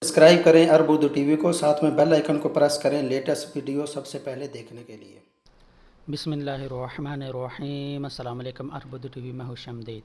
Subscribe करें अरब Urdu TV को, साथ में बेल आइकन को प्रेस करें लेटेस्ट वीडियो सबसे पहले देखने के लिए। बिस्मिल्लाहिर्रहमानिर्रहीम। अस्सलाम वालेकुम। अरब उर्दू टीवी में खुशामदीद।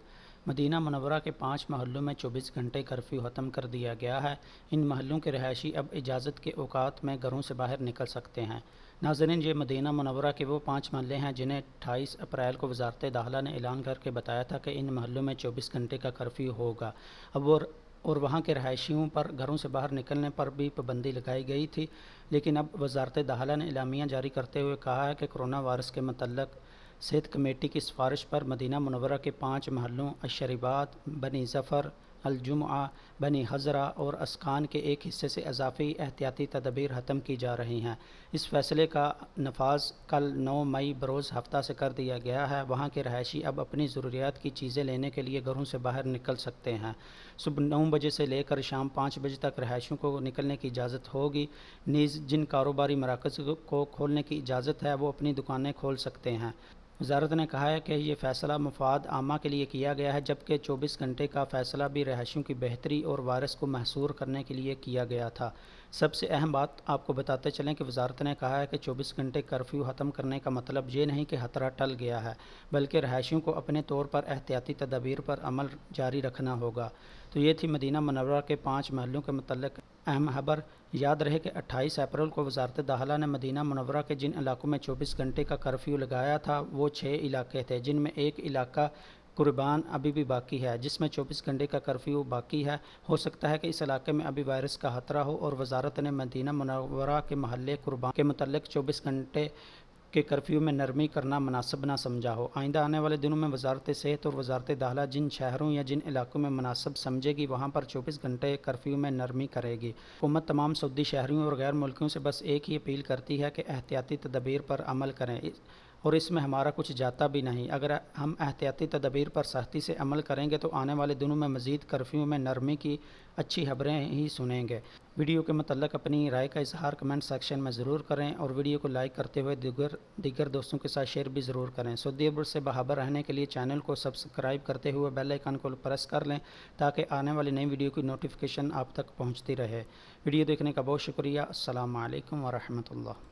मदीना मुनव्वरा के 5 महलों में 24 घंटे कर्फ्यू ख़त्म कर दिया गया है। इन महलों के रहायशी अब इजाज़त के औकात में घरों से बाहर निकल सकते हैं। नाज़रीन, ये मदीना मुनव्वरा के वो 5 महल्ले हैं जिन्हें 28 अप्रैल को वज़ारत दाखिला ने ऐलान करके बताया था कि इन महलों में 24 घंटे का कर्फ्यू होगा। अब और वहाँ के रहायशियों पर घरों से बाहर निकलने पर भी पाबंदी लगाई गई थी, लेकिन अब वज़ारत दाखिला ने एलामिया जारी करते हुए कहा है कि कोरोना वायरस के मतलब सेहत कमेटी की सिफारिश पर मदीना मुनव्वरा के 5 महलों अशरीबात, बनी ज़फ़र, अलजुमआ, बनी हज़रा और अस्कान के एक हिस्से से इजाफ़ी एहतियाती तदबीर ख़त्म की जा रही हैं। इस फैसले का नफाज कल 9 मई बरोज़ हफ्ता से कर दिया गया है। वहाँ के रहायशी अब अपनी ज़रूरियात की चीज़ें लेने के लिए घरों से बाहर निकल सकते हैं। सुबह 9 बजे से लेकर शाम 5 बजे तक रहायशियों को निकलने की इजाज़त होगी। नीज़ जिन कारोबारी मराकज़ को खोलने की इजाज़त है वो अपनी दुकानें खोल सकते हैं। वज़ारत ने कहा है कि ये फ़ैसला मुफाद आमा के लिए किया गया है, जबकि 24 घंटे का फ़ैसला भी रहायशियों की बेहतरी और वायरस को महसूर करने के लिए किया गया था। सबसे अहम बात आपको बताते चलें कि वज़ारत ने कहा है कि 24 घंटे कर्फ्यू ख़त्म करने का मतलब ये नहीं कि खतरा टल गया है, बल्कि रहायशियों को अपने तौर पर एहतियाती तदबीर पर अमल जारी रखना होगा। तो ये थी मदीना मुनव्वरा के 5 महलों के मुतल्लिक़ अहम खबर। याद रहे कि 28 अप्रैल को वज़ारत दाखिला ने मदीना मुनव्वरा के जिन इलाकों में 24 घंटे का कर्फ्यू लगाया था वो 6 इलाके थे, जिनमें एक इलाका कुर्बान अभी भी बाकी है, जिसमें 24 घंटे का कर्फ्यू बाकी है। हो सकता है कि इस इलाके में अभी वायरस का खतरा हो और वज़ारत ने मदीना मुनव्वरा के महल्ले कुर्बान के मुतल्लिक़ 24 घंटे के कर्फ्यू में नरमी करना मुनासिब ना समझा हो। आइंदा आने वाले दिनों में वज़ारत सेहत और वज़ारत दाखिला जिन शहरों या जिन इलाकों में मुनासिब समझेगी वहाँ पर 24 घंटे कर्फ्यू में नरमी करेगी। हुकूमत तमाम सऊदी शहरियों और गैर मुल्कियों से बस एक ही अपील करती है कि एहतियाती तदबीर पर अमल करें, और इसमें हमारा कुछ जाता भी नहीं। अगर हम एहतियाती तदबीर पर सख्ती से अमल करेंगे तो आने वाले दिनों में मज़ीद कर्फ्यू में नरमी की अच्छी खबरें ही सुनेंगे। वीडियो के मतलब अपनी राय का इजहार कमेंट सेक्शन में ज़रूर करें और वीडियो को लाइक करते हुए दीगर दोस्तों के साथ शेयर भी ज़रूर करें। सऊदी अरब से बाखबर रहने के लिए चैनल को सब्सक्राइब करते हुए बेल आइकन को प्रेस कर लें ताकि आने वाली नई वीडियो की नोटिफिकेशन आप तक पहुँचती रहे। वीडियो देखने का बहुत शुक्रिया। अस्सलामु अलैकुम व रहमतुल्लाह।